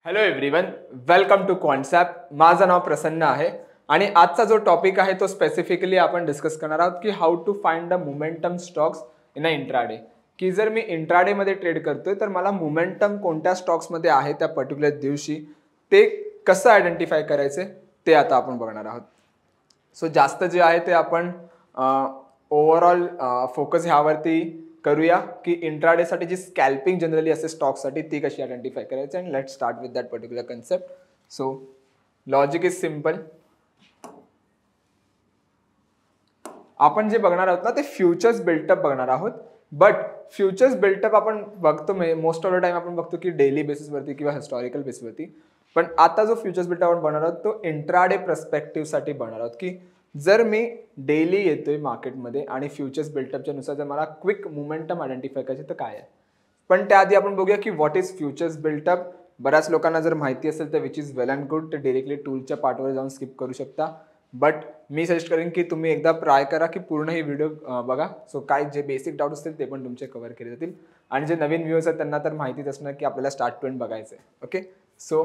Hello everyone, welcome to concept. माझं नाव प्रसन्न आहे आणि आजचा जो टॉपिक आहे तो स्पेसिफिकली आपण डिस्कस करणार आहोत की how to find the momentum stocks in a intraday. की जर मी इंट्राडे मध्ये ट्रेड करतोय तर मला मोमेंटम कोणत्या स्टॉक्समध्ये आहे त्या पर्टिक्युलर दिवशी ते कसं आयडेंटिफाय करायचे ते आता आपण बघणार आहोत. सो जास्त जे आहे ते आपण ओव्हरऑल फोकस ह्यावरती करूया की इंट्राडे साठी जी स्कॅल्पिंग जनरली असते स्टॉकसाठी ती कशी आयडेंटिफाय करायची. And let start with that particular concept. So logic is simple. आपण जे बघणार आहोत ना ते फ्युचर्स बिल्टअप बघणार आहोत. बट फ्युचर्स बिल्टअप आपण बघतो मोस्ट ऑफ द टाइम आपण बघतो की डेली बेसिसवरती किंवा हिस्टॉरिकल बेसिसवरती. पण आता जो फ्युचर्स बिल्टअप आपण बनणार आहोत तो इंट्राडे पर्स्पेक्टिव्ह साठी बनणार आहोत की जर मी डेली येतोय मार्केटमध्ये आणि फ्युचर्स बिल्टअपच्या नुसार जर मला क्विक मोमेंटम आयडेंटिफाय करायचे तर काय आहे. पण त्याआधी आपण बघूया की व्हॉट इज फ्युचर्स बिल्टअप. बऱ्याच लोकांना जर माहिती असेल तर which is well and good, तर डायरेक्टली टूलच्या पार्टवर जाऊन स्किप करू शकता. बट मी सजेस्ट करेन की तुम्ही एकदा ट्राय करा की पूर्ण ही व्हिडिओ बघा. सो काय जे बेसिक डाऊट असतील ते पण तुमचे कव्हर केले जातील. आणि जे नवीन व्ह्यूअर्स आहेत त्यांना तर माहितीच असणार की आपल्याला स्टार्ट टू एंड बघायचं आहे. ओके, सो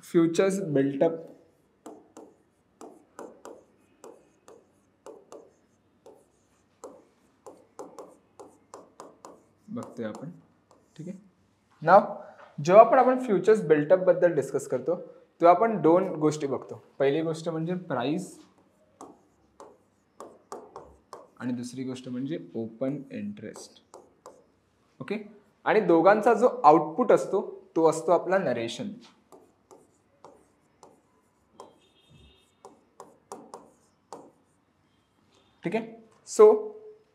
फ्युचर्स बिल्टअप बघतोय आपण. ठीक आहे, नाव जेव्हा पण आपण फ्युचर्स बिल्टअप बद्दल डिस्कस करतो तेव्हा आपण दोन गोष्टी बघतो. पहिली गोष्ट म्हणजे प्राइस आणि दुसरी गोष्ट म्हणजे ओपन इंटरेस्ट. ओके, आणि दोघांचा जो आउटपुट असतो तो असतो आपला नरेशन. ठीक आहे, सो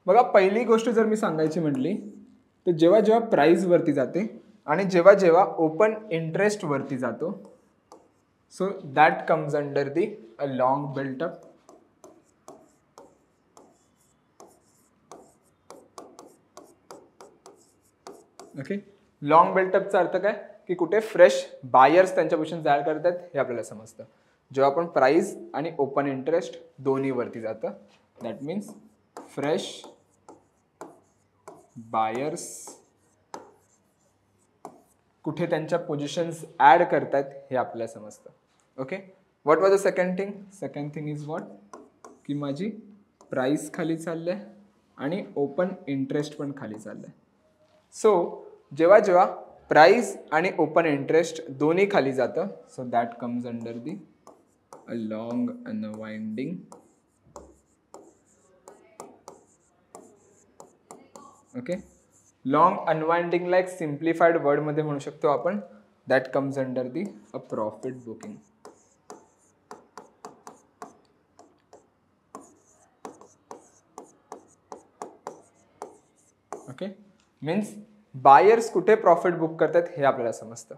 बघा पहिली गोष्ट जर मी सांगायची म्हटली तर जेव्हा जेव्हा प्राइस वरती जाते आणि जेव्हा जेव्हा ओपन इंटरेस्ट वरती जातो, so that comes under the a long buildup. Okay, long बिल्टअपचा अर्थ काय की कुठे फ्रेश बायर्स त्यांच्या पोझिशन तयार करतात हे आपल्याला समजतं. जेव्हा आपण प्राइस आणि ओपन इंटरेस्ट दोन्ही वरती जातं दॅट मीन्स फ्रेश बायर्स कुठे त्यांच्या पोझिशन्स ऍड करतात हे आपल्याला समजतं. Okay, what was the second thing. Second thing is what की माझी प्राइस खाली चालले आणि ओपन इंटरेस्ट पण खाली चाललंय. सो जेव्हा जेव्हा प्राइस आणि ओपन इंटरेस्ट दोन्ही खाली जातं so that comes under the a long unwinding. Okay, long अनवाइंडिंगला एक सिम्प्लिफाईड वर्डमध्ये म्हणू शकतो आपण that comes under the a profit booking. Okay, means buyers कुठे प्रॉफिट बुक करतात हे आपल्याला समजतं.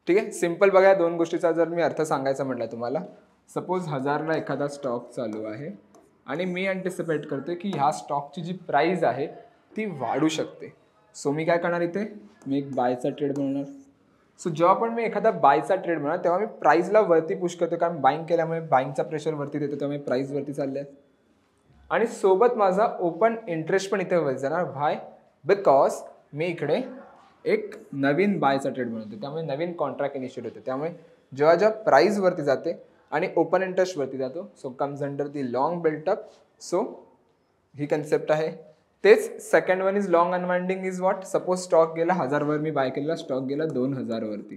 ठीक आहे, सिम्पल बघा दोन गोष्टीचा जर मी अर्थ सांगायचा म्हटलं तुम्हाला, सपोज 1000ला एखादा स्टॉक चालू आहे आणि मी अँटिसिपेट करतोय की ह्या स्टॉकची जी प्राइस आहे ती वाढू शकते. सो मी काय करणार इथे, मी एक बायचा ट्रेड बनवणार. सो जेव्हा पण मी एखादा बायचा ट्रेड बनवणार तेव्हा मी प्राइसला वरती पुश करतो कारण बाईंग केल्यामुळे बाईंगचा प्रेशर वरती देतो त्यामुळे प्राइस वरती चाललंय. आणि सोबत माझा ओपन इंटरेस्ट पण इथे वर जाणार. व्हाय, बिकॉज मी इकडे एक नवीन बायचा ट्रेड बनवतो त्यामुळे नवीन कॉन्ट्रॅक्ट इनिशिएट होते. त्यामुळे जेव्हा जेव्हा प्राइस वरती जाते आणि ओपन इंटरेस्ट वरती जातो सो कम्स अंडर दी लॉंग बिल्टअप. सो ही कन्सेप्ट आहे. तेच second one is long unwinding is what. Suppose stock गेला 1000 वर मी बाय केलेला, स्टॉक गेला 2000 वरती.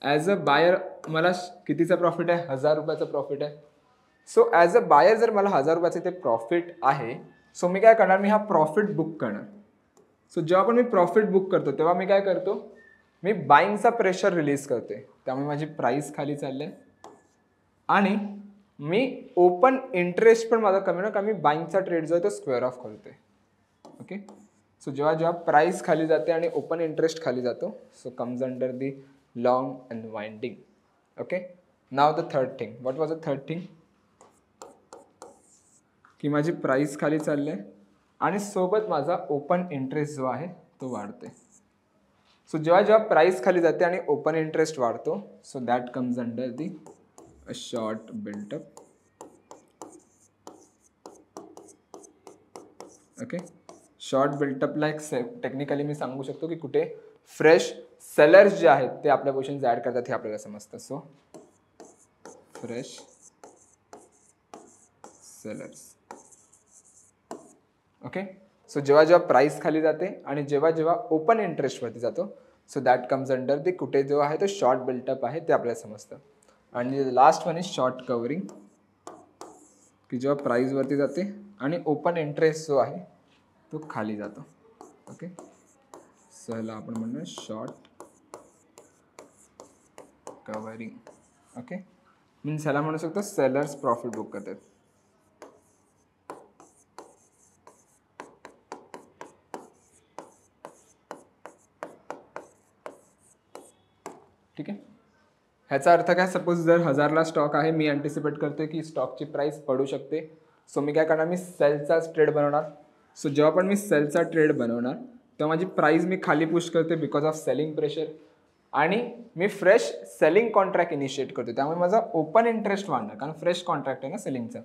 ॲज अ बायर मला कितीचा प्रॉफिट आहे, 1000 रुपयाचा प्रॉफिट आहे. सो ॲज अ बायर जर मला 1000 रुपयाचे ते प्रॉफिट आहे सो मी काय करणार, मी हा प्रॉफिट बुक करणार. सो जेव्हा पण मी प्रॉफिट बुक करतो तेव्हा मी काय करतो, मी बाईंगचा प्रेशर रिलीज करते त्यामुळे माझी प्राइस खाली चालली आणि मी ओपन इंटरेस्ट पण माझा कमी ना कारण मी बाईंगचा ट्रेड जो आहे तो स्क्वेअर ऑफ करतोय. ओके, सो जेव्हा जेव्हा प्राइस खाली जाते आणि ओपन इंटरेस्ट खाली जातो so comes under the long unwinding. Okay, now the third thing. What was the third thing की माझी प्राइस खाली चालले आणि सोबत माझा ओपन इंटरेस्ट जो आहे तो वाढतोय. सो जेव्हा जेव्हा प्राइस खाली जाते आणि ओपन इंटरेस्ट वाढतो so that comes under the a short buildup. Okay, short बिल्टअपला एक टेक्निकली मी सांगू शकतो की कुठे फ्रेश सेलर्स जे आहेत ते आपल्या पोझिशन्स ऍड करतात हे आपल्याला समजतं. So fresh sellers. Okay. So जेव्हा जेव्हा प्राइस खाली जाते आणि जेव्हा जेव्हा ओपन इंटरेस्ट वरती जातो, सो दॅट कम्स अंडर दी कुठे जो आहे तो शॉर्ट बिल्टअप आहे ते आपल्याला समजतं. आणि last one is short covering, की जेव्हा प्राइस वरती जाते आणि ओपन इंटरेस्ट जो आहे तो खाली जातो. ओके. सो ह्याला आपण म्हणूया शॉर्ट कव्हरिंग. ओके. मीन्स ह्याला म्हणू शकतो सेलर्स प्रॉफिट बुक करतात. ठीक आहे. ह्याचा अर्थ काय, सपोज जर 1000ला स्टॉक आहे, मी अँटिसिपेट करतोय की स्टॉकची प्राइस पडू शकते, सो मी काय करणार, मी सेलचाच ट्रेड बनवणार. सो जेव्हा पण मी सेलचा ट्रेड बनवणार तेव्हा माझी प्राइस मी खाली पुश करते बिकॉज ऑफ सेलिंग प्रेशर, आणि मी फ्रेश सेलिंग कॉन्ट्रॅक्ट इनिशिएट करतो, त्यामुळे माझा ओपन इंटरेस्ट वाढणार कारण फ्रेश कॉन्ट्रॅक्ट आहे ना सेलिंगचा,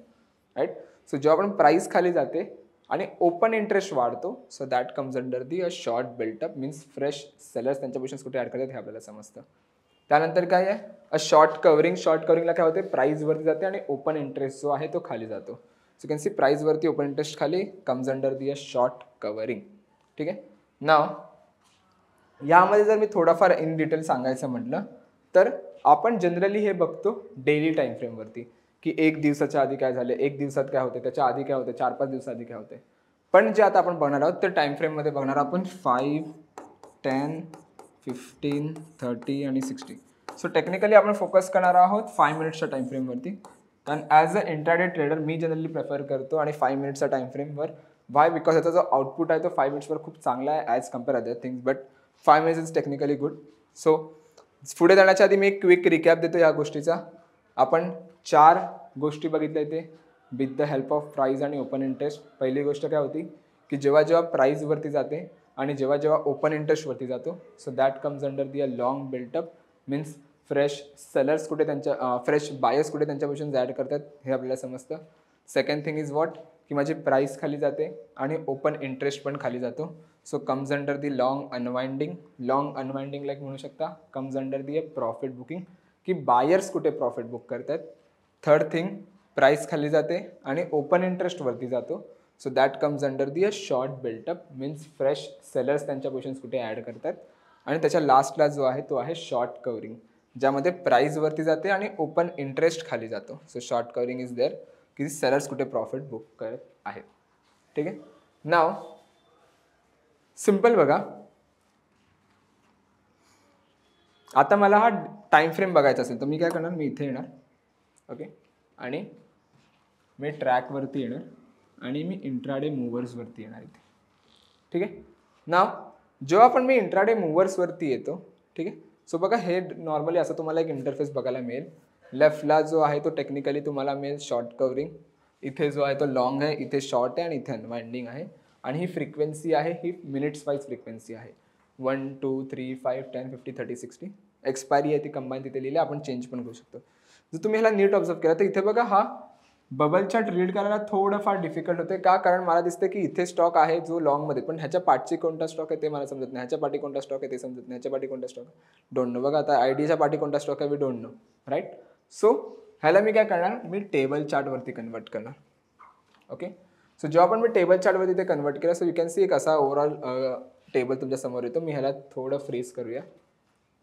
राईट. सो जेव्हा पण प्राइस खाली जाते आणि ओपन इंटरेस्ट वाढतो, so that comes under the a short built up, means fresh sellers त्यांच्या पोझिशन्स कुठे ॲड करतात हे आपल्याला समजतं. त्यानंतर काय आहे, अ शॉर्ट कव्हरिंग. शॉर्ट कव्हरिंगला काय होते, प्राइस वरती जाते आणि ओपन इंटरेस्ट जो आहे तो खाली जातो. सो कॅन सी प्राइस वरती ओपन इंटरेस्ट खाली comes under the a short covering. ठीक आहे. नाव यामध्ये जर मी थोडाफार इन डिटेल सांगायचं म्हटलं तर आपण जनरली हे बघतो डेली टाइम फ्रेमवरती, की एक दिवसाच्या आधी काय झाले, एक दिवसात काय होते, त्याच्या आधी काय होते, 4-5 दिवसाआधी काय होते. पण जे आता आपण बघणार आहोत ते टाइम फ्रेममध्ये बघणार आपण 5, 10, 15, 30 आणि 60. सो टेक्निकली आपण फोकस करणार आहोत 5 मिनिट्सच्या टाइम फ्रेमवरती, कारण as a intraday trader me generally prefer करतो आणि 5 मिनिट्सच्या टाइम फ्रेमवर. वाय, बिकॉज याचा जो आउटपुट आहे तो 5 मिनिट्सवर खूप चांगला आहे as compare other things, but 5 minutes is technically good. So पुढे जाण्याच्या आधी मी एक क्विक रिकॅप देतो या गोष्टीचा. आपण 4 गोष्टी बघितल्या इथे with the help of price आणि ओपन इंटरेस्ट. पहिली गोष्ट काय होती, की जेव्हा जेव्हा प्राइसवरती जाते आणि जेव्हा जेव्हा ओपन इंटरेस्टवरती जातो, so that comes under the a long built up, means fresh sellers कुठे त्यांच्या फ्रेश बायर्स कुठे त्यांच्या पोझिशन्स ॲड करतात हे आपल्याला समजतं. सेकंड थिंग इज वॉट, की माझी प्राइस खाली जाते आणि ओपन इंटरेस्ट पण खाली जातो, सो कम्स अंडर दी long unwinding. Long unwinding like म्हणू शकता comes under the a profit booking, की बायर्स कुठे प्रॉफिट बुक करतात. थर्ड थिंग, प्राइस खाली जाते आणि ओपन इंटरेस्ट वरती जातो, so that comes under the a short built up, means fresh sellers त्यांच्या पोझिशन्स कुठे ॲड करतात. आणि त्याच्या लास्टला जो आहे तो आहे शॉर्ट कव्हरिंग, ज्यामध्ये प्राइस वरती जाते आणि ओपन इंटरेस्ट खाली जातो. So short covering is there, की सेलर्स कुठे प्रॉफिट बुक करत आहेत. ठीक आहे. नाव सिम्पल बघा, आता मला हा टाइम फ्रेम बघायचा असेल तर मी काय करणार, मी इथे येणार. ओके. आणि मी ट्रॅकवरती येणार आणि मी इंट्राडे मूव्हर्सवरती येणार इथे. ठीक आहे. नाव जेव्हा पण मी इंट्राडे मूव्हर्सवरती येतो, ठीक आहे, सो बघा हे नॉर्मली असं तुम्हाला एक इंटरफेस बघायला मिळेल. लेफ्टला जो आहे तो टेक्निकली तुम्हाला मिळेल शॉर्ट कव्हरिंग, इथे जो आहे तो लॉंग आहे, इथे शॉर्ट आहे आणि इथे अनवाइंडिंग आहे. आणि ही फ्रिक्वेन्सी आहे, ही मिनिट्स वाईज फ्रिक्वेन्सी आहे. 1, 2, 3, 5, 10, 50, 30, 60. एक्सपायरी आहे ती कंबाईन तिथे लिहिली, आपण चेंज पण करू शकतो. जर तुम्ही ह्याला नीट ऑब्झर्व केला तर इथे बघा हा बबल चार्ट रीड करायला थोडंफार डिफिकल्ट होते. का? कारण मला दिसते की इथे स्टॉक आहे जो लॉंगमध्ये, पण ह्याच्या पाठची कोणता स्टॉक आहे ते मला समजत नाही, ह्याच्या पाठी कोणता स्टॉक आहे ते समजत नाही, ह्याच्या पाठी कोणता स्टॉक आहे डोंट नो. बघा आता आयडीच्या पाठी कोणता स्टॉक आहे we don't know, right. So ह्याला मी काय करणार, मी टेबल चार्टवरती कन्वर्ट करणार. ओके. सो जेव्हा पण मी टेबल चार्टवरती ते कन्वर्ट केलं, सो यू कॅन सी एक असा ओव्हरऑल टेबल तुमच्या समोर येतो. मी ह्याला थोडं फ्रीज करूया.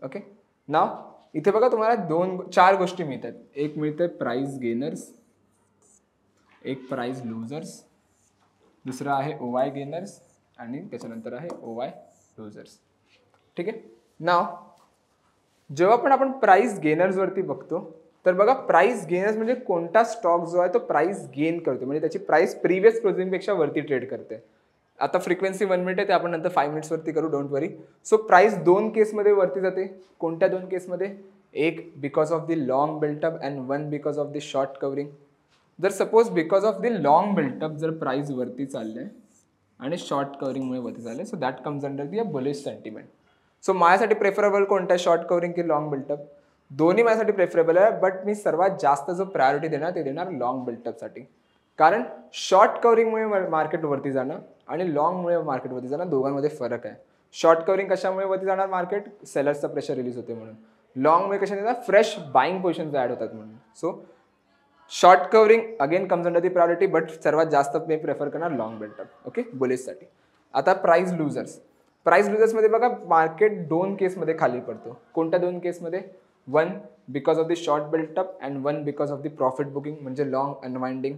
ओके. नाव इथे बघा तुम्हाला 4 गोष्टी मिळतात. एक मिळते प्राइस गेनर्स, एक प्राइस लूजर्स, दुसरा आहे OI गेनर्स आणि त्याच्यानंतर आहे OI लूजर्स. ठीक आहे. नाव जेव्हा पण आपण प्राइस गेनर्सवरती बघतो तर बघा प्राइस गेनर्स म्हणजे कोणता स्टॉक जो आहे तो प्राइस गेन करतो, म्हणजे त्याची प्राइस प्रिव्हियस क्लोजिंगपेक्षा वरती ट्रेड करते. आता फ्रिक्वेन्सी 1 मिनिट आहे ते आपण नंतर 5 मिनिट्सवरती करू, डोंट वरी. सो प्राइस 2 केसमध्ये वरती जाते. कोणत्या 2 केसमध्ये? एक because of the long built up and 1 because of the short covering. जर suppose because of the long built up जर प्राइस वरती चालले आणि शॉर्ट कव्हरिंगमुळे वरती चालले, so that comes under the a bullish sentiment. So माझ्यासाठी प्रेफरेबल कोणतं आहे, शॉर्ट कव्हरिंग की लॉंग बिल्टअप? दोन्ही माझ्यासाठी प्रेफरेबल आहे, बट मी सर्वात जास्त जो प्रायोरिटी देणार ते देणार लॉंग बिल्टअपसाठी. कारण शॉर्ट कव्हरिंगमुळे मार्केट वरती जाणं आणि लॉंगमुळे मार्केट वरती जाणं दोघांमध्ये फरक आहे. शॉर्ट कवरिंग कशामुळे वरती जाणार मार्केट, सेलर्सचा प्रेशर रिलीज होते म्हणून. लॉंग मध्ये कशाने येतात, फ्रेश बाईंग पोझिशन्स ऍड होतात म्हणून. So short covering again comes under the priority, but सर्वात जास्त मी प्रेफर करणार लॉंग बिल्टअप. ओके, बुलिशसाठी. आता प्राइस लुजर्स. प्राइस लुजर्समध्ये बघा मार्केट 2 केसमध्ये खाली पडतो. कोणत्या 2 केसमध्ये, 1 because of the short built up and 1 because of the profit booking म्हणजे लॉंग अनवाइंडिंग.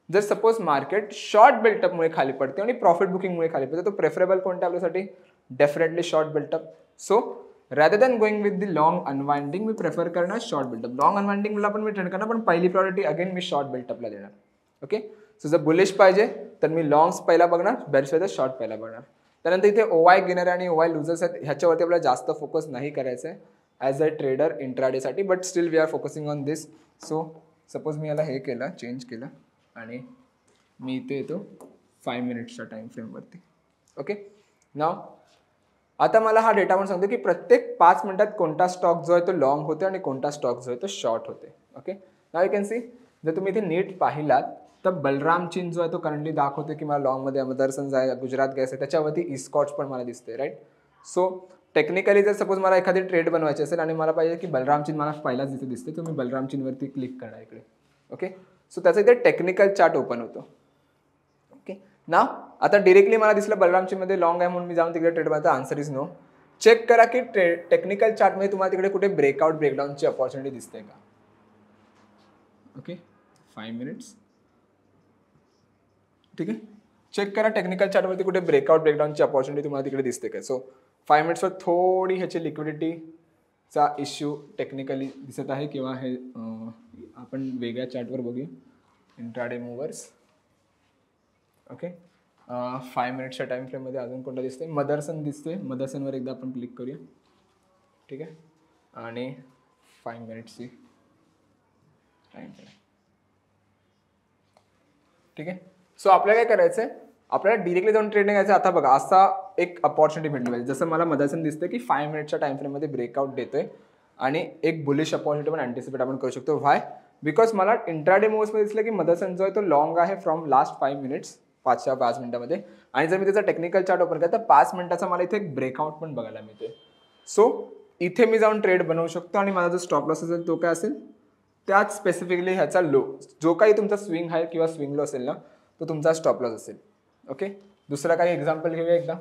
जर सपोज मार्केट शॉर्ट बिल्टअपमुळे खाली पडते आणि प्रॉफिट बुकिंगमुळे खाली पडते, तो प्रेफरेबल कोणत्या आपल्यासाठी, definitely short built up. So rather than going with the long unwinding me prefer करणार शॉर्ट बिल्टअप. लॉंग अनवाइंडिंगला पण मी ट्रेड करणार, पण पहिली प्रायोरिटी अगेन मी शॉर्ट बिल्टअपला देणार. ओके, सो जर बुलिश पाहिजे तर मी लॉंग्स पहिला बघणार, बेरिश पाहिजे शॉर्ट पहिला बघणार. त्यानंतर इथे ओवाय घेणारे आणि ओवाय लुजर्स आहेत, ह्याच्यावरती आपल्याला जास्त फोकस नाही करायचं आहे ॲज अ ट्रेडर इंट्राडेसाठी, but still we are focusing on this. So suppose मी याला हे केलं, चेंज केलं आणि मी इथे येतो 5 मिनिट्सच्या टाईम फ्रेमवरती. ओके, नाव आता मला हा डेटा पण सांगतो की प्रत्येक 5 मिनिटात कोणता स्टॉक जो आहे तो लॉंग होते आणि कोणता स्टॉक जो आहे तो शॉर्ट होते. Okay, now you can see, जर तुम्ही इथे नीट पाहिलात तर बलराम चिन्ह जो आहे तो करंटली दाखवते की मला लॉंगमध्ये मदरसन्स आहे, गुजरात गॅस आहे, त्याच्यावरती इस्कॉट्स पण मला दिसते, राईट. सो टेक्निकली जर सपोज मला एखादी ट्रेड बनवायची असेल आणि मला पाहिजे की बलराम चिन्ह मला पहिलाच इथे दिसते, तर मी बलराम चिन्हवरती क्लिक करणार इकडे. ओके, सो त्याचा इथे टेक्निकल चार्ट ओपन होतो. ओके, ना आता डिरेक्टली मला दिसलं बलरामचिन्हमध्ये लॉंग आहे म्हणून मी जाऊन तिकडे ट्रेड बनवतो. Answer is no. चेक करा की टेक्निकल चार्टमध्ये तुम्हाला तिकडे कुठे ब्रेकआउट ब्रेकडाऊनची अपॉर्च्युनिटी दिसते का. Okay, 5 minutes. ठीक आहे, चेक करा टेक्निकल चार्टवरती कुठे ब्रेकआउट ब्रेकडाऊनची अपॉर्च्युनिटी तुम्हाला तिकडे दिसते का. सो 5 मिनिट्सवर थोडी ह्याची लिक्विडिटीचा इश्यू टेक्निकली दिसत आहे, किंवा हे आपण वेगळ्या चार्टवर बघूया, इंट्राडे मूव्हर्स. ओके, 5 मिनिट्सच्या टाईम फ्रेममध्ये अजून कोणता दिसते, मदरसन दिसते. मदरसनवर एकदा आपण क्लिक करूया. ठीक आहे, आणि 5 मिनिट्सची टाईम फ्रेम. ठीक आहे, सो आपल्याला काय करायचं आहे, आपल्याला डिरेक्टली जाऊन ट्रेड नाही करायचं. आता बघा असा एक अपॉर्च्युनिटी भेटली पाहिजे, जसं मला मदरसन दिसतं की 5 मिनिट्सच्या टाईम फ्रेममध्ये ब्रेकआउट देतोय आणि एक बुलिश अपॉर्च्युनिटी पण अँटिसिपेट आपण करू शकतो. व्हाय, बिकॉज मला इंट्राडे मूव्समध्ये दिसलं की मदरसन जो आहे तो लॉंग आहे फ्रॉम लास्ट 5 मिनिट्स, 5 मिनिटामध्ये. आणि जर मी त्याचा टेक्निकल चार्ट ओपन केला तर 5 मिनिटाचा मला इथे एक ब्रेकआउट पण बघायला मिळते. सो इथे मी जाऊन ट्रेड बनवू शकतो आणि माझा जो स्टॉप लॉस असेल तो काय असेल, त्याच स्पेसिफिकली ह्याचा लो, जो काही तुमचा स्विंग आहे किंवा स्विंग लो असेल ना, तो तुमचा स्टॉप लॉस असेल. ओके, दुसरा काही एक्झाम्पल घेऊया एकदा.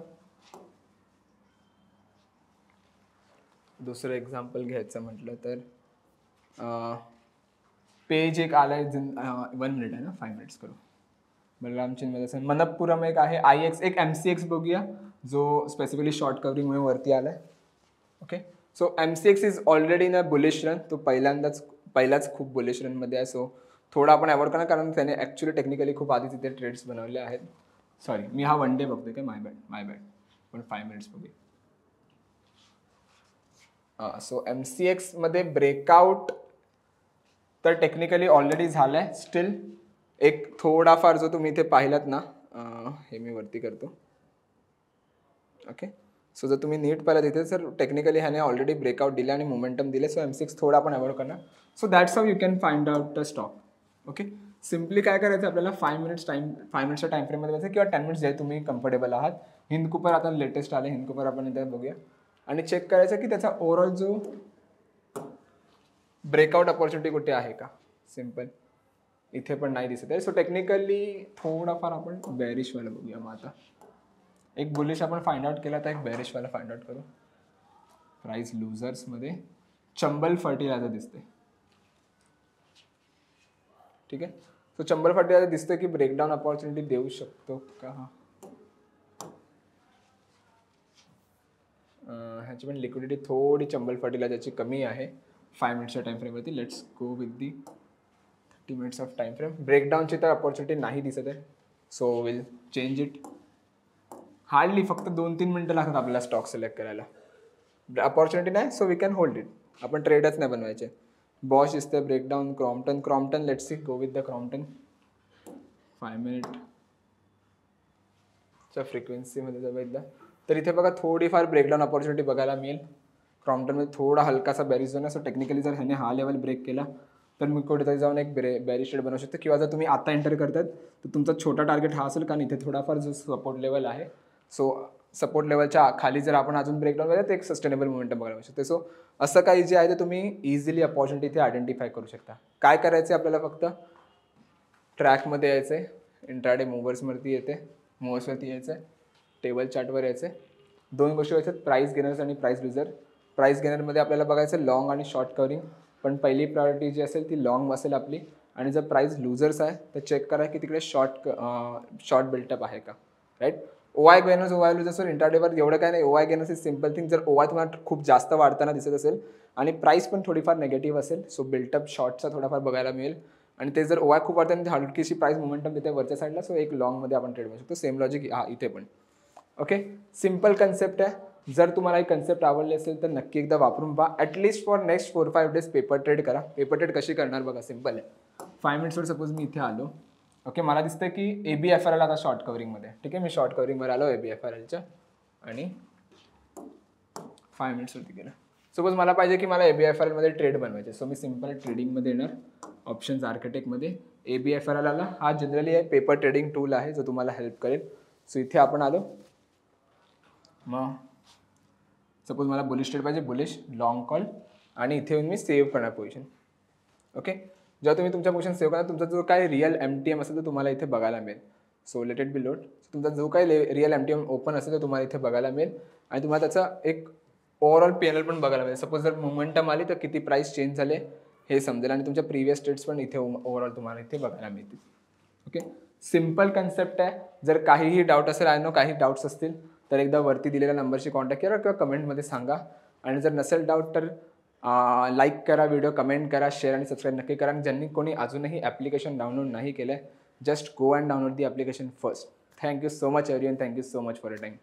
दुसरं एक्झाम्पल घ्यायचं म्हटलं तर पेज एक आलाय, 1 मिनिट आहे ना, 5 मिनिट्स करू. बलरामचिन्हमध्ये असेल, मनप्पुरम एक आहे, IX एक MCX बघूया जो स्पेसिफिकली शॉर्ट कवरिंगमुळे वरती आलाय. Okay, so MCX is already in a bullish run, तो पहिलाच खूप बुलिश रनमध्ये आहे. सो थोडा आपण अवॉइड करणार, कारण त्याने ॲक्च्युली टेक्निकली खूप आधी तिथे ट्रेड्स बनवले आहेत. सॉरी, मी हा 1 डे बघतोय काय, माय बॅड. पण 5 मिनिट्स बघूया. सो MCX मध्ये ब्रेकआउट तर टेक्निकली ऑलरेडी झालाय. स्टील एक थोडाफार जो तुम्ही इथे पाहिलात ना, हे मी वरती करतो. ओके, सो जर तुम्ही नीट पाहिलं तिथे सर टेक्निकली ह्याने ऑलरेडी ब्रेकआउट दिले आणि मोमेंटम दिले. सो MCX थोडा आपण अवॉइड करणार. So that's how you can find out a stock. Okay, simply काय करायचं आपल्याला, 5 मिनिट्सच्या टाइम फ्रेममध्ये जायचं किंवा 10 मिनिट्स जे तुम्ही कम्फर्टेबल आहात. हिंद कुपर आता लेटेस्ट आले, हिंद कुपर आपण इथे बघूया आणि चेक करायचं की त्याचा ओव्हरऑल जो ब्रेकआउट अपॉर्च्युनिटी कुठे आहे का. सिम्पल, इथे पण नाही दिसत आहे. सो टेक्निकली थोडाफार आपण बेरिशवाला बघूया. मग आता एक बुलिश आपण फाइंड आउट केला, तर एक बेरिशवाला फाइंड आउट करू. प्राइस लुजर्समध्ये चंबल फर्टिलायझर दिसते. ठीक आहे, सो चंबल फर्टिलायझर दिसतं की ब्रेकडाऊन अपॉर्च्युनिटी देऊ शकतो का. ह्याची पण लिक्विडिटी थोडी चंबल फर्टिलायझरची कमी आहे 5 मिनिट्सच्या टाइम फ्रेमवरती. Let's go with the 30 minutes of time frame. ब्रेकडाऊनची तर अपॉर्च्युनिटी नाही दिसत आहे. So will change it. Hardly फक्त 2-3 मिनटं लागतात आपल्याला स्टॉक सिलेक्ट करायला. अपॉर्च्युनिटी नाही, so we can hold it. आपण ट्रेडच नाही बनवायचे. बॉश दिसते breakdown. Crompton let's see, go with the Crompton. 5 मिनिटच्या फ्रिक्वेन्सीमध्ये जर बघितलं तर इथे बघा थोडीफार ब्रेकडाऊन अपॉर्च्युनिटी बघायला मिळेल. क्रॉम्प्टनमध्ये थोडा हलकासा बॅरिश झोन आहे. सो टेक्निकली जर ह्याने हा लेवल ब्रेक केला तर मी कुठेतरी जाऊन एक बॅरिश ट्रेड बनवू शकतो. किंवा जर तुम्ही आता एंटर करतात तर तुमचा छोटा टार्गेट हा असेल, कारण इथे थोडाफार जो सपोर्ट लेवल आहे. सो सपोर्ट लेवलच्या खाली जर आपण अजून ब्रेकडाऊन केलं तर एक सस्टेनेबल मोमेंटम बघायला मिळू शकते. सो असं काही जे आहे ते तुम्ही इझिली अपॉर्च्युनिटी इथे आयडेंटिफाय करू शकता. काय करायचं आपल्याला, फक्त ट्रॅकमध्ये यायचं आहे, इंट्राडे मूव्हर्सवरती येते, मूव्हर्सवरती यायचं आहे, टेबल चार्टवर यायचं आहे. 2 गोष्टी व्हायच्यात, प्राईस गेनर्स आणि प्राईस लुजर. प्राईस गेनरमध्ये आपल्याला बघायचं लॉंग आणि शॉर्ट कवरिंग, पण पहिली प्रायोरिटी जी असेल ती लॉंग असेल आपली. आणि जर प्राईस लुजर्स आहे तर चेक करा की तिकडे शॉर्ट बिल्टअप आहे का, राईट. ओआय गेनर्स ओआय लुजर्सवर इंट्राडेवर एवढं काय नाही. ओआय गेनर्स इज सिम्पल थिंग. जर ओआय तुम्हाला खूप जास्त वाढताना दिसत असेल आणि प्राईस पण थोडीफार नेगेटिव्ह असेल, सो बिल्टअप शॉर्टचा थोडाफार बघायला मिळेल. आणि ते जर ओआय खूप वाढताना हलकीशी प्राईस मोमेंटम देते वरच्या साईडला, सो एक लॉंगमध्ये आपण ट्रेड करू शकतो. सेम लॉजिक इथे पण. ओके, सिम्पल कन्सेप्ट आहे. जर तुम्हाला ही कन्सेप्ट आवडली असेल तर नक्की एकदा वापरून पहा. At least for next 4-5 days paper trade करा. पेपर ट्रेड कशी करणार बघा, सिम्पल आहे. 5 मिनिट्सवर सपोज मी इथे आलो. ओके, मला दिसतं की ABFRL आता शॉर्ट कवरिंगमध्ये. ठीक आहे, मी शॉर्ट कवरिंगवर आलो ABFRLच्या आणि 5 मिनिट्सवरती गेलं. सपोज मला पाहिजे की मला ABFRLमध्ये ट्रेड बनवायचे. सो मी सिम्पल ट्रेडिंगमध्ये येणार, ऑप्शन्स आर्किटेक्टमध्ये ABFRL आला. हा जनरली आहे पेपर ट्रेडिंग टूल आहे जो तुम्हाला हेल्प करेल. सो इथे आपण आलो. मग सपोज मला बुलिश ट्रेड पाहिजे, बुलिश लॉंग कॉल, आणि इथे येऊन मी सेव्ह करणार पोझिशन. ओके, जेव्हा तुम्ही तुमच्या पोझिशन सेव्ह करणार, तुमचा जो काही रिअल MTM असेल तर तुम्हाला इथे बघायला मिळेल. So let it be load. तुमचा जो काही रिअल MTM ओपन असेल तर तुम्हाला इथे बघायला मिळेल आणि तुम्हाला त्याचा एक ओव्हरऑल PNL पण बघायला मिळेल. सपोज जर मोमेंटम आली तर किती प्राईस चेंज झाले हे समजेल आणि तुमच्या प्रिव्हियस ट्रेड्स पण इथे ओव्हरऑल तुम्हाला इथे बघायला मिळतील. ओके, सिम्पल कन्सेप्ट आहे. जर काहीही डाऊट असेल, आय नो काही डाऊट्स असतील तर एकदा वरती दिलेल्या नंबरशी कॉन्टॅक्ट करा किंवा कमेंटमध्ये सांगा. आणि जर नसेल डाऊट तर लाईक करा व्हिडिओ, कमेंट करा, शेअर आणि सबस्क्राईब नक्की करा. ज्यांनी कोणी अजूनही ॲप्लिकेशन डाउनलोड नाही केलं आहे, just go and download the application first. Thank you so much everyone. Thank you so much for your time.